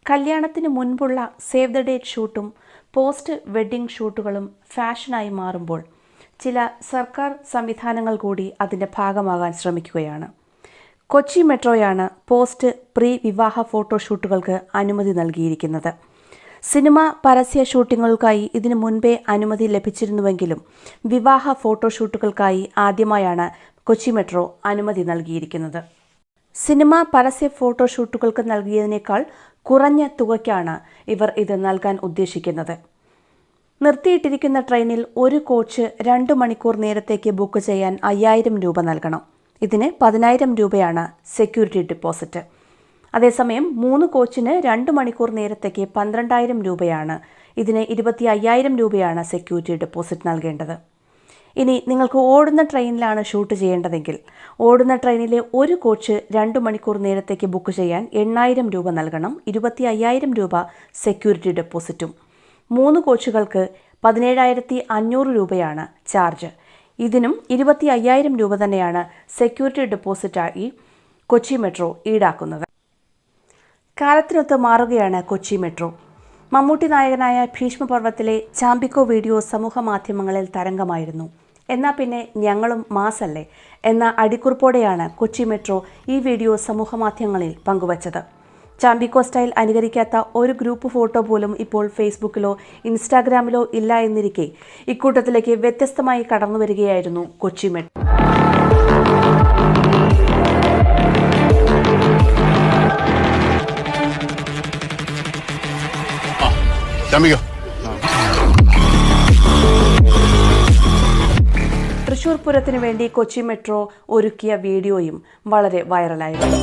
കല്യാണത്തിന് മുൻപുള്ള save the date ഷൂട്ടും പോസ്റ്റ് വെഡ്ഡിംഗ് ഷൂട്ടുകളും ഫാഷനായി മാറുമ്പോൾ ചില സർക്കാർ സംവിധാനങ്ങൾ കൂടി അതിൻ്റെ ഭാഗമാകാൻ ശ്രമിക്കുകയാണ്. കൊച്ചി മെട്രോയാണ് പോസ്റ്റ് പ്രീ വിവാഹ ഫോട്ടോഷൂട്ടുകൾക്ക് അനുമതി നൽകിയിരിക്കുന്നത്. സിനിമ പരസ്യ ഷൂട്ടിങ്ങുകൾക്കായി ഇതിനു മുൻപേ അനുമതി ലഭിച്ചിരുന്നുവെങ്കിലും വിവാഹ ഫോട്ടോഷൂട്ടുകൾക്കായി ആദ്യമായാണ് കൊച്ചി മെട്രോ അനുമതി നൽകിയിരിക്കുന്നത്. സിനിമ പരസ്യ ഫോട്ടോഷൂട്ടുകൾക്ക് നൽകിയതിനേക്കാൾ കുറഞ്ഞ തുകയ്ക്കാണ് ഇവർ ഇത് നൽകാൻ ഉദ്ദേശിക്കുന്നത്. നിർത്തിയിട്ടിരിക്കുന്ന ട്രെയിനിൽ ഒരു കോച്ച് 2 മണിക്കൂർ നേരത്തേക്ക് ബുക്ക് ചെയ്യാൻ 5000 രൂപ നൽകണം. ഇതിന് 10000 രൂപയാണ് സെക്യൂരിറ്റി ഡെപ്പോസിറ്റ്. അതേസമയം 3 കോച്ചിന് 2 മണിക്കൂർ നേരത്തേക്ക് 12000 രൂപയാണ്. ഇതിന് 25000 രൂപയാണ് സെക്യൂരിറ്റി ഡെപ്പോസിറ്റ് നൽകേണ്ടത്. ഇനി നിങ്ങൾക്ക് ഓടുന്ന ട്രെയിനിലാണ് ഷൂട്ട് ചെയ്യേണ്ടതെങ്കിൽ ഓടുന്ന ട്രെയിനിലെ ഒരു കോച്ച് 2 മണിക്കൂർ നേരത്തേക്ക് ബുക്ക് ചെയ്യാൻ 8000 രൂപ നൽകണം. 25000 രൂപ സെക്യൂരിറ്റി ഡെപ്പോസിറ്റും. 3 കോച്ചുകൾക്ക് 17500 രൂപയാണ് ചാർജ്. ഇതിനും 25000 രൂപ തന്നെയാണ് സെക്യൂരിറ്റി ഡെപ്പോസിറ്റായി കൊച്ചി മെട്രോ ഈടാക്കുന്നത്. കാലത്തിനൊത്ത് മാറുകയാണ് കൊച്ചി മെട്രോ. മമ്മൂട്ടി നായകനായ ഭീഷ്മപർവത്തിലെ ചാമ്പിക്കോ വീഡിയോ സമൂഹ മാധ്യമങ്ങളിൽ തരംഗമായിരുന്നു. എന്നാൽ പിന്നെ ഞങ്ങളും മാസല്ലേ എന്ന അടിക്കുറിപ്പോടെയാണ് കൊച്ചി മെട്രോ ഈ വീഡിയോ സമൂഹ മാധ്യമങ്ങളിൽ പങ്കുവച്ചത്. ചാമ്പിക്കോ സ്റ്റൈൽ അനുകരിക്കാത്ത ഒരു ഗ്രൂപ്പ് ഫോട്ടോ പോലും ഇപ്പോൾ ഫേസ്ബുക്കിലോ ഇൻസ്റ്റാഗ്രാമിലോ ഇല്ല എന്നിരിക്കെ ഇക്കൂട്ടത്തിലേക്ക് വ്യത്യസ്തമായി കടന്നു വരികയായിരുന്നു കൊച്ചി മെട്രോ. തൃശൂർ പൂരത്തിനു വേണ്ടി കൊച്ചി മെട്രോ ഒരുക്കിയ വീഡിയോയും വളരെ വൈറലായിരുന്നു.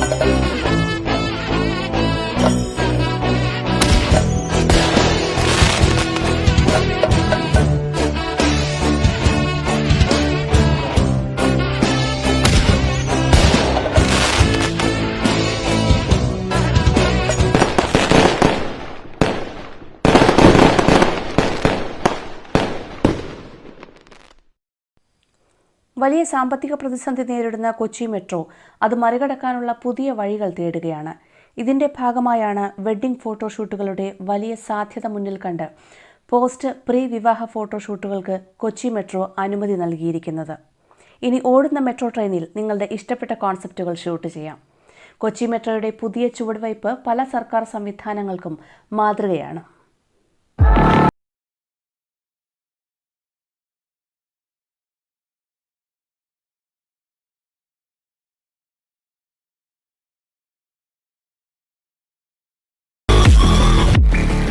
വലിയ സാമ്പത്തിക പ്രതിസന്ധി നേരിടുന്ന കൊച്ചി മെട്രോ അത് മറികടക്കാനുള്ള പുതിയ വഴികൾ തേടുകയാണ്. ഇതിന്റെ ഭാഗമായാണ് വെഡ്ഡിംഗ് ഫോട്ടോഷൂട്ടുകളുടെ വലിയ സാധ്യത മുന്നിൽ കണ്ട് പോസ്റ്റ് പ്രീ വിവാഹ ഫോട്ടോഷൂട്ടുകൾക്ക് കൊച്ചി മെട്രോ അനുമതി നൽകിയിരിക്കുന്നത്. ഇനി ഓടുന്ന മെട്രോ ട്രെയിനിൽ നിങ്ങളുടെ ഇഷ്ടപ്പെട്ട കോൺസെപ്റ്റുകൾ ഷൂട്ട് ചെയ്യാം. കൊച്ചി മെട്രോയുടെ പുതിയ ചുവടുവയ്പ് പല സർക്കാർ സംവിധാനങ്ങൾക്കും മാതൃകയാണ്.